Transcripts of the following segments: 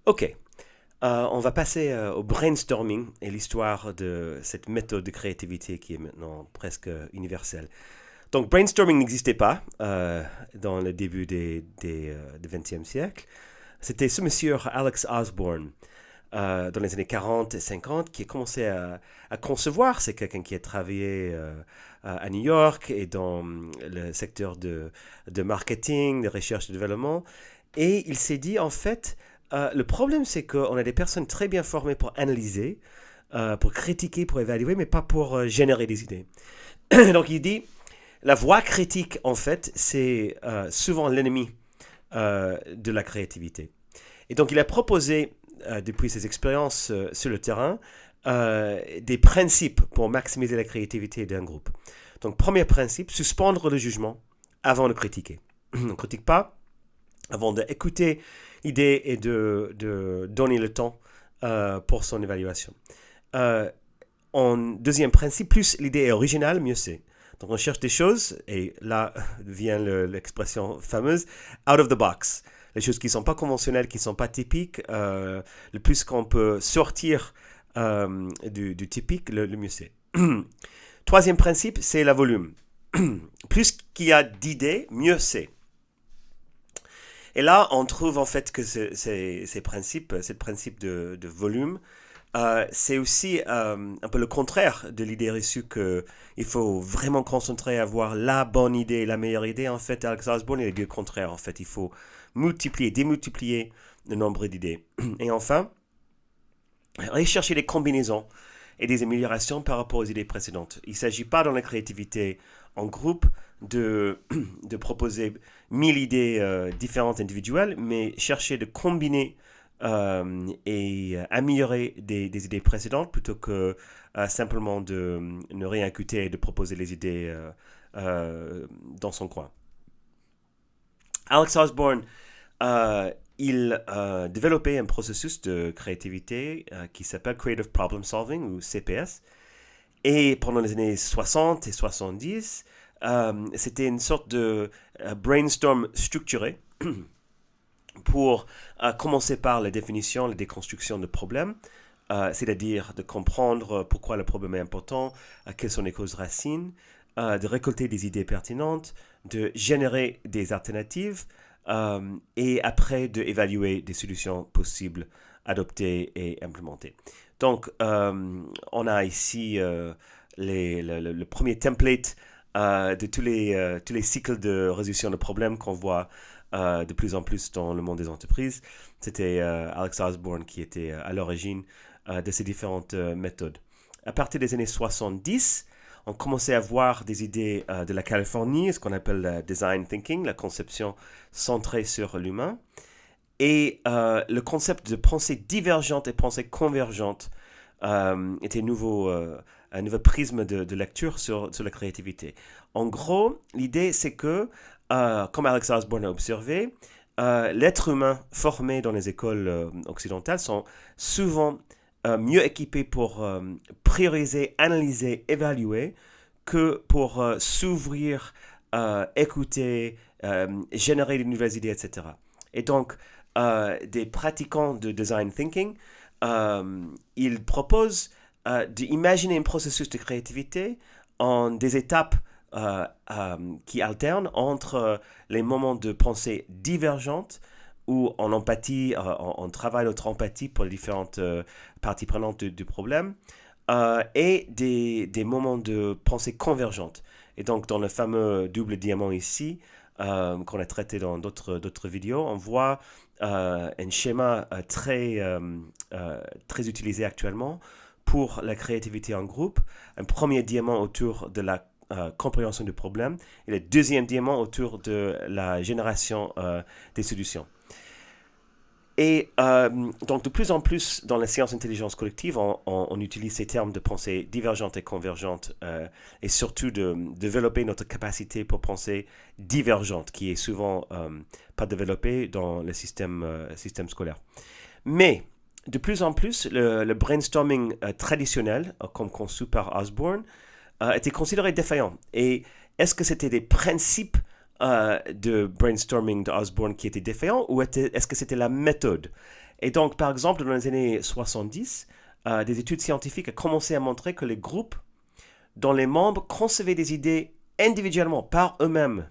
Ok, on va passer au brainstorming et l'histoire de cette méthode de créativité qui est maintenant presque universelle. Donc, brainstorming n'existait pas dans le début du XXe siècle. C'était ce monsieur Alex Osborne dans les années 40 et 50 qui a commencé à concevoir. C'est quelqu'un qui a travaillé à New York et dans le secteur de marketing, de recherche et de développement. Et il s'est dit, en fait, le problème, c'est qu'on a des personnes très bien formées pour analyser, pour critiquer, pour évaluer, mais pas pour générer des idées. Donc il dit, la voix critique, en fait, c'est souvent l'ennemi de la créativité. Et donc il a proposé, depuis ses expériences sur le terrain, des principes pour maximiser la créativité d'un groupe. Donc premier principe, suspendre le jugement avant de critiquer. On ne critique pas avant d'écouter l'idée et de donner le temps pour son évaluation. En deuxième principe, plus l'idée est originale, mieux c'est. Donc on cherche des choses, et là vient l'expression fameuse, out of the box. Les choses qui ne sont pas conventionnelles, qui ne sont pas typiques, le plus qu'on peut sortir du typique, le mieux c'est. Troisième principe, c'est la volume. Plus qu'il y a d'idées, mieux c'est. Et là, on trouve en fait que ces principes, ce principe de volume, c'est aussi un peu le contraire de l'idée reçue qu'il faut vraiment concentrer à avoir la bonne idée, la meilleure idée. En fait, Alex Osborne, il est le contraire. En fait, il faut multiplier, démultiplier le nombre d'idées. Et enfin, rechercher des combinaisons et des améliorations par rapport aux idées précédentes. Il ne s'agit pas dans la créativité en groupe de proposer 1000 idées différentes individuelles, mais chercher de combiner et améliorer des idées précédentes plutôt que simplement de ne rien écouter et de proposer les idées dans son coin. Alex Osborne, il développait un processus de créativité qui s'appelle Creative Problem Solving ou CPS. Et pendant les années 60 et 70, c'était une sorte de brainstorm structuré pour commencer par la définition, la déconstruction de problèmes, c'est-à-dire de comprendre pourquoi le problème est important, quelles sont les causes racines, de récolter des idées pertinentes, de générer des alternatives et après d'évaluer des solutions possibles, adoptées et implémentées. Donc, on a ici le premier template de tous les cycles de résolution de problèmes qu'on voit de plus en plus dans le monde des entreprises. C'était Alex Osborne qui était à l'origine de ces différentes méthodes. À partir des années 70, on commençait à voir des idées de la Californie, ce qu'on appelle le design thinking, la conception centrée sur l'humain, et le concept de pensée divergente et pensée convergente était un nouveau prisme de lecture sur la créativité. En gros, l'idée c'est que, comme Alex Osborne a observé, l'être humain formé dans les écoles occidentales sont souvent mieux équipés pour prioriser, analyser, évaluer que pour s'ouvrir, écouter, générer de nouvelles idées, etc. Et donc, des pratiquants de design thinking, ils proposent d'imaginer un processus de créativité en des étapes qui alternent entre les moments de pensée divergentes où on empathie, on travaille notre empathie pour les différentes parties prenantes du problème, et des moments de pensée convergente. Et donc, dans le fameux double diamant ici, qu'on a traité dans d'autres vidéos, on voit un schéma très utilisé actuellement pour la créativité en groupe. Un premier diamant autour de la compréhension du problème et le deuxième diamant autour de la génération des solutions. Et donc de plus en plus dans les sciences d'intelligence collective, on utilise ces termes de pensée divergente et convergente et surtout de développer notre capacité pour penser divergente qui est souvent pas développée dans le système scolaire. Mais de plus en plus, le brainstorming traditionnel, comme conçu par Osborne, était considéré défaillant. Et est-ce que c'était des principes de brainstorming d'Osborne qui étaient défaillants ou est-ce que c'était la méthode? Et donc, par exemple, dans les années 70, des études scientifiques ont commencé à montrer que les groupes dont les membres concevaient des idées individuellement, par eux-mêmes,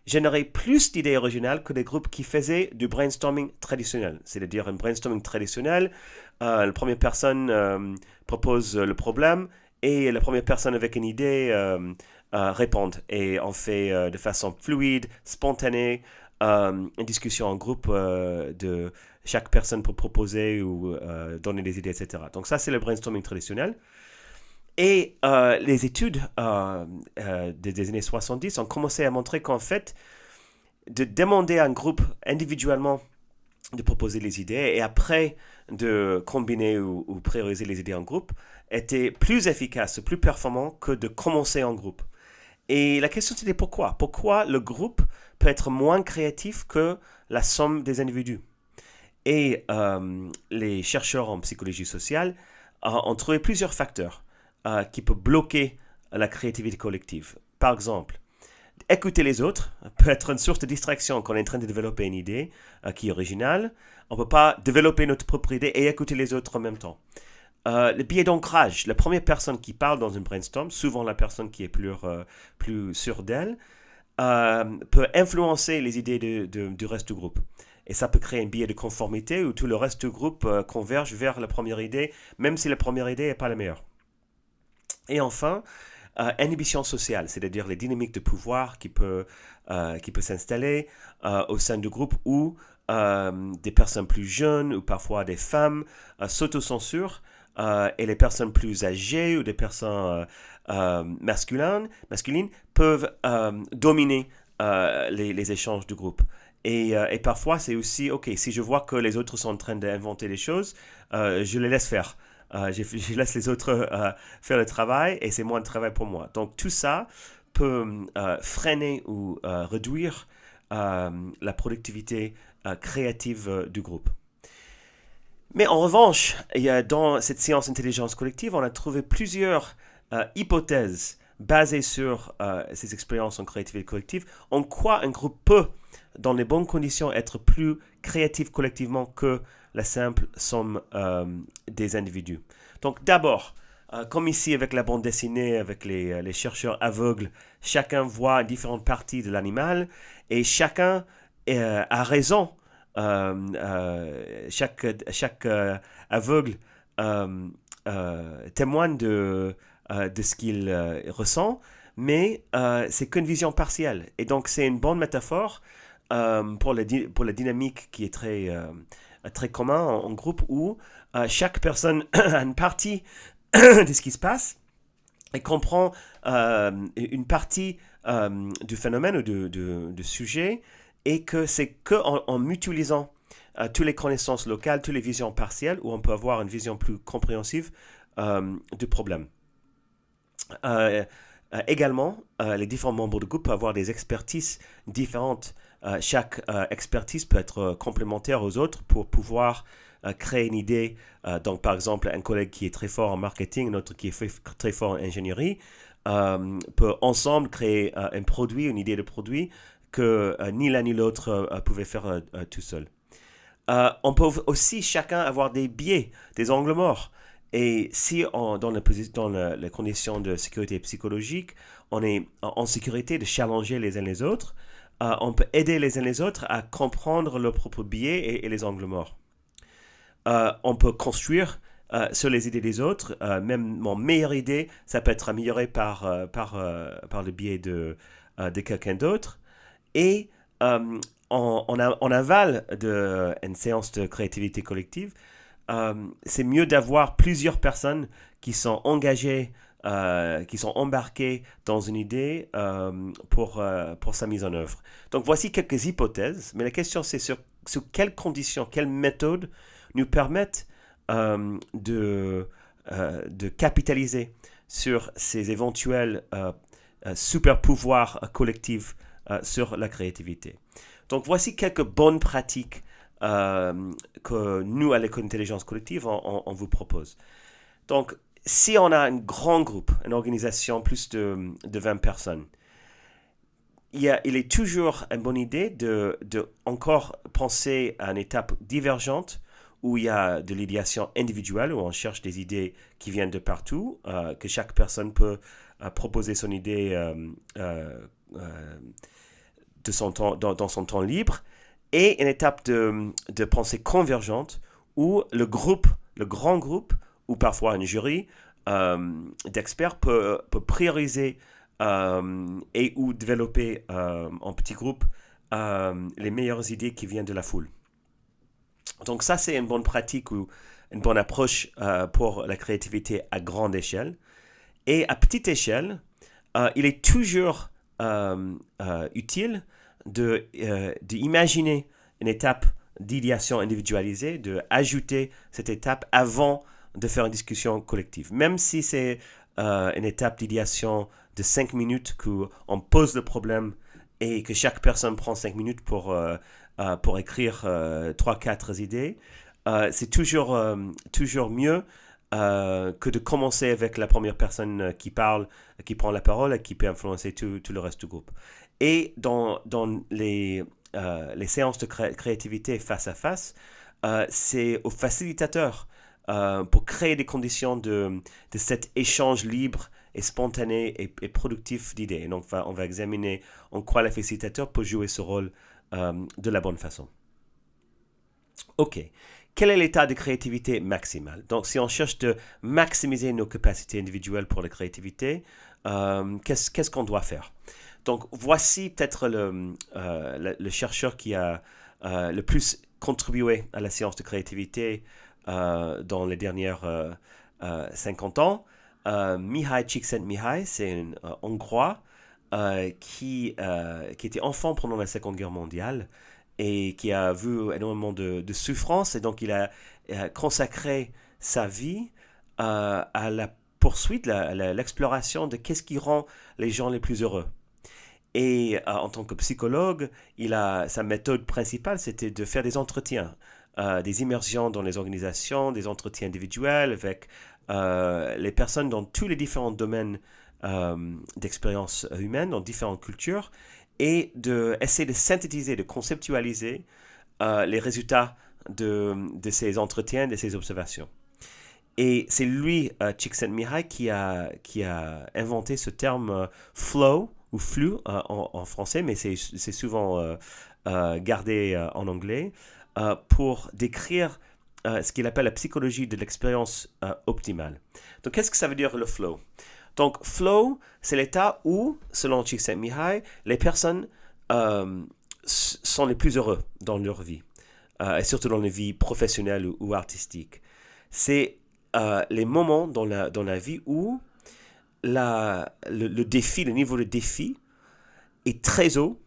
généraient plus d'idées originales que des groupes qui faisaient du brainstorming traditionnel. C'est-à-dire un brainstorming traditionnel, la première personne propose le problème et la première personne avec une idée répond. Et on fait de façon fluide, spontanée, une discussion en groupe de chaque personne pour proposer ou donner des idées, etc. Donc ça, c'est le brainstorming traditionnel. Et les études des années 70 ont commencé à montrer qu'en fait, de demander à un groupe individuellement de proposer les idées et après de combiner ou prioriser les idées en groupe était plus efficace, plus performant que de commencer en groupe. Et la question c'était pourquoi? Pourquoi le groupe peut être moins créatif que la somme des individus? Et les chercheurs en psychologie sociale ont trouvé plusieurs facteurs qui peuvent bloquer la créativité collective. Par exemple, écouter les autres peut être une source de distraction quand on est en train de développer une idée qui est originale. On ne peut pas développer notre propre idée et écouter les autres en même temps. Le biais d'ancrage, la première personne qui parle dans une brainstorm, souvent la personne qui est plus sûre d'elle, peut influencer les idées du reste du groupe. Et ça peut créer un biais de conformité où tout le reste du groupe converge vers la première idée, même si la première idée n'est pas la meilleure. Et enfin, inhibition sociale, c'est-à-dire les dynamiques de pouvoir qui peut s'installer au sein du groupe où des personnes plus jeunes ou parfois des femmes s'autocensurent et les personnes plus âgées ou des personnes masculines peuvent dominer les échanges du groupe. Et parfois, c'est aussi, ok, si je vois que les autres sont en train d'inventer des choses, je les laisse faire. Je laisse les autres faire le travail et c'est moins de travail pour moi. Donc tout ça peut freiner ou réduire la productivité créative du groupe. Mais en revanche, dans cette science intelligence collective, on a trouvé plusieurs hypothèses basées sur ces expériences en créativité collective, en quoi un groupe peut, dans les bonnes conditions, être plus créatif collectivement que la simple somme des individus. Donc d'abord, comme ici avec la bande dessinée, avec les chercheurs aveugles, chacun voit différentes parties de l'animal et chacun a raison. Chaque aveugle témoigne de ce qu'il ressent, mais c'est qu'une vision partielle. Et donc c'est une bonne métaphore pour la dynamique qui est très commun en groupe où chaque personne a une partie de ce qui se passe et comprend une partie du phénomène ou du sujet et que c'est qu'en mutualisant toutes les connaissances locales, toutes les visions partielles où on peut avoir une vision plus compréhensive du problème. Également, les différents membres du groupe peuvent avoir des expertises différentes. Chaque expertise peut être complémentaire aux autres pour pouvoir créer une idée. Donc, par exemple, un collègue qui est très fort en marketing, un autre qui est très fort en ingénierie, peut ensemble créer un produit, une idée de produit que ni l'un ni l'autre pouvait faire tout seul. On peut aussi chacun avoir des biais, des angles morts. Et si dans les conditions de sécurité psychologique, on est en sécurité de challenger les uns les autres, on peut aider les uns les autres à comprendre leurs propres biais et les angles morts. On peut construire sur les idées des autres. Même mon meilleure idée, ça peut être amélioré par le biais de quelqu'un d'autre. Et en aval d'une séance de créativité collective, c'est mieux d'avoir plusieurs personnes qui sont engagées, qui sont embarquées dans une idée pour sa mise en œuvre. Donc voici quelques hypothèses, mais la question c'est sur quelles conditions, quelles méthodes nous permettent de capitaliser sur ces éventuels super pouvoirs collectifs sur la créativité. Donc voici quelques bonnes pratiques que nous, à l'école d'intelligence collective, on vous propose. Donc, si on a un grand groupe, une organisation, plus de 20 personnes, il est toujours une bonne idée de encore penser à une étape divergente où il y a de l'idéation individuelle, où on cherche des idées qui viennent de partout, que chaque personne peut proposer son idée de son temps, dans son temps libre, et une étape de pensée convergente où le grand groupe, ou parfois un jury d'experts peut prioriser et ou développer en petits groupes les meilleures idées qui viennent de la foule. Donc ça, c'est une bonne pratique ou une bonne approche pour la créativité à grande échelle. Et à petite échelle, il est toujours utile d'imaginer une étape d'idéation individualisée, d'ajouter cette étape avant de faire une discussion collective. Même si c'est une étape d'idéation de 5 minutes qu'on pose le problème et que chaque personne prend 5 minutes pour écrire 3-4 idées, c'est toujours mieux que de commencer avec la première personne qui parle, qui prend la parole et qui peut influencer tout le reste du groupe. Et dans les séances de créativité face à face, c'est au facilitateur pour créer des conditions de cet échange libre et spontané et productif d'idées. Donc, on va examiner en quoi le facilitateur peut jouer ce rôle de la bonne façon. OK. Quel est l'état de créativité maximale? Donc, si on cherche de maximiser nos capacités individuelles pour la créativité, qu'est-ce qu'on doit faire? Donc, voici peut-être le chercheur qui a le plus contribué à la science de créativité dans les dernières 50 ans. Mihaly Csikszentmihalyi, c'est un Hongrois qui était enfant pendant la Seconde Guerre mondiale et qui a vu énormément de souffrance, et donc il a consacré sa vie à la poursuite, l'exploration de qu'est-ce qui rend les gens les plus heureux. Et en tant que psychologue, sa méthode principale, c'était de faire des entretiens, des immersions dans les organisations, des entretiens individuels avec les personnes dans tous les différents domaines d'expérience humaine, dans différentes cultures, et d'essayer de synthétiser, de conceptualiser les résultats de ces entretiens, de ces observations. Et c'est lui, Csikszentmihalyi, qui a inventé ce terme flow, ou flux en français, mais c'est souvent gardé en anglais, pour décrire ce qu'il appelle la psychologie de l'expérience optimale. Donc, qu'est-ce que ça veut dire le flow? Donc, flow, c'est l'état où, selon Csikszentmihalyi, les personnes sont les plus heureux dans leur vie, et surtout dans les vies professionnelles ou artistiques. C'est les moments dans la vie où le défi, le niveau de défi est très haut,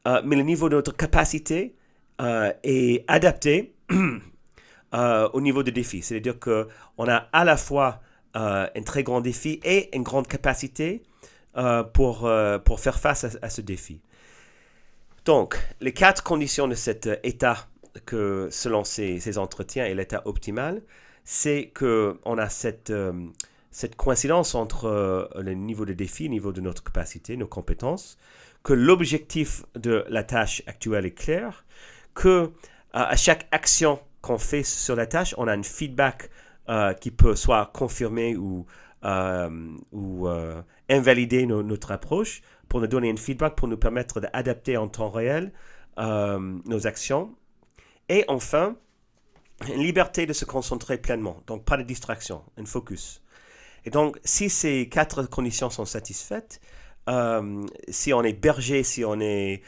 mais le niveau de notre capacité est adapté au niveau de défi. C'est-à-dire qu'on a à la fois un très grand défi et une grande capacité pour faire face à ce défi. Donc, les 4 conditions de cet état que, selon ces entretiens, est l'état optimal, c'est qu'on a cette coïncidence entre le niveau de défi, le niveau de notre capacité, nos compétences, que l'objectif de la tâche actuelle est clair, que à chaque action qu'on fait sur la tâche, on a un feedback qui peut soit confirmer ou invalider notre approche, pour nous donner un feedback, pour nous permettre d'adapter en temps réel nos actions. Et enfin, une liberté de se concentrer pleinement, donc pas de distraction, un focus. Et donc, si ces 4 conditions sont satisfaites, si on est berger, si on est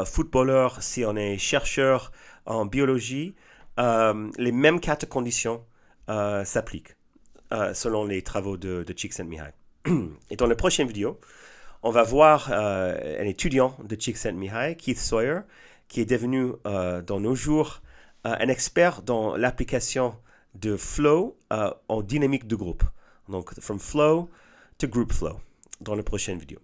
footballeur, si on est chercheur en biologie, les mêmes 4 conditions s'appliquent selon les travaux de Csikszentmihalyi. Et dans la prochaine vidéo, on va voir un étudiant de Csikszentmihalyi, Keith Sawyer, qui est devenu dans nos jours un expert dans l'application de flow en dynamique de groupe. Donc, from flow to group flow, dans la prochaine vidéo.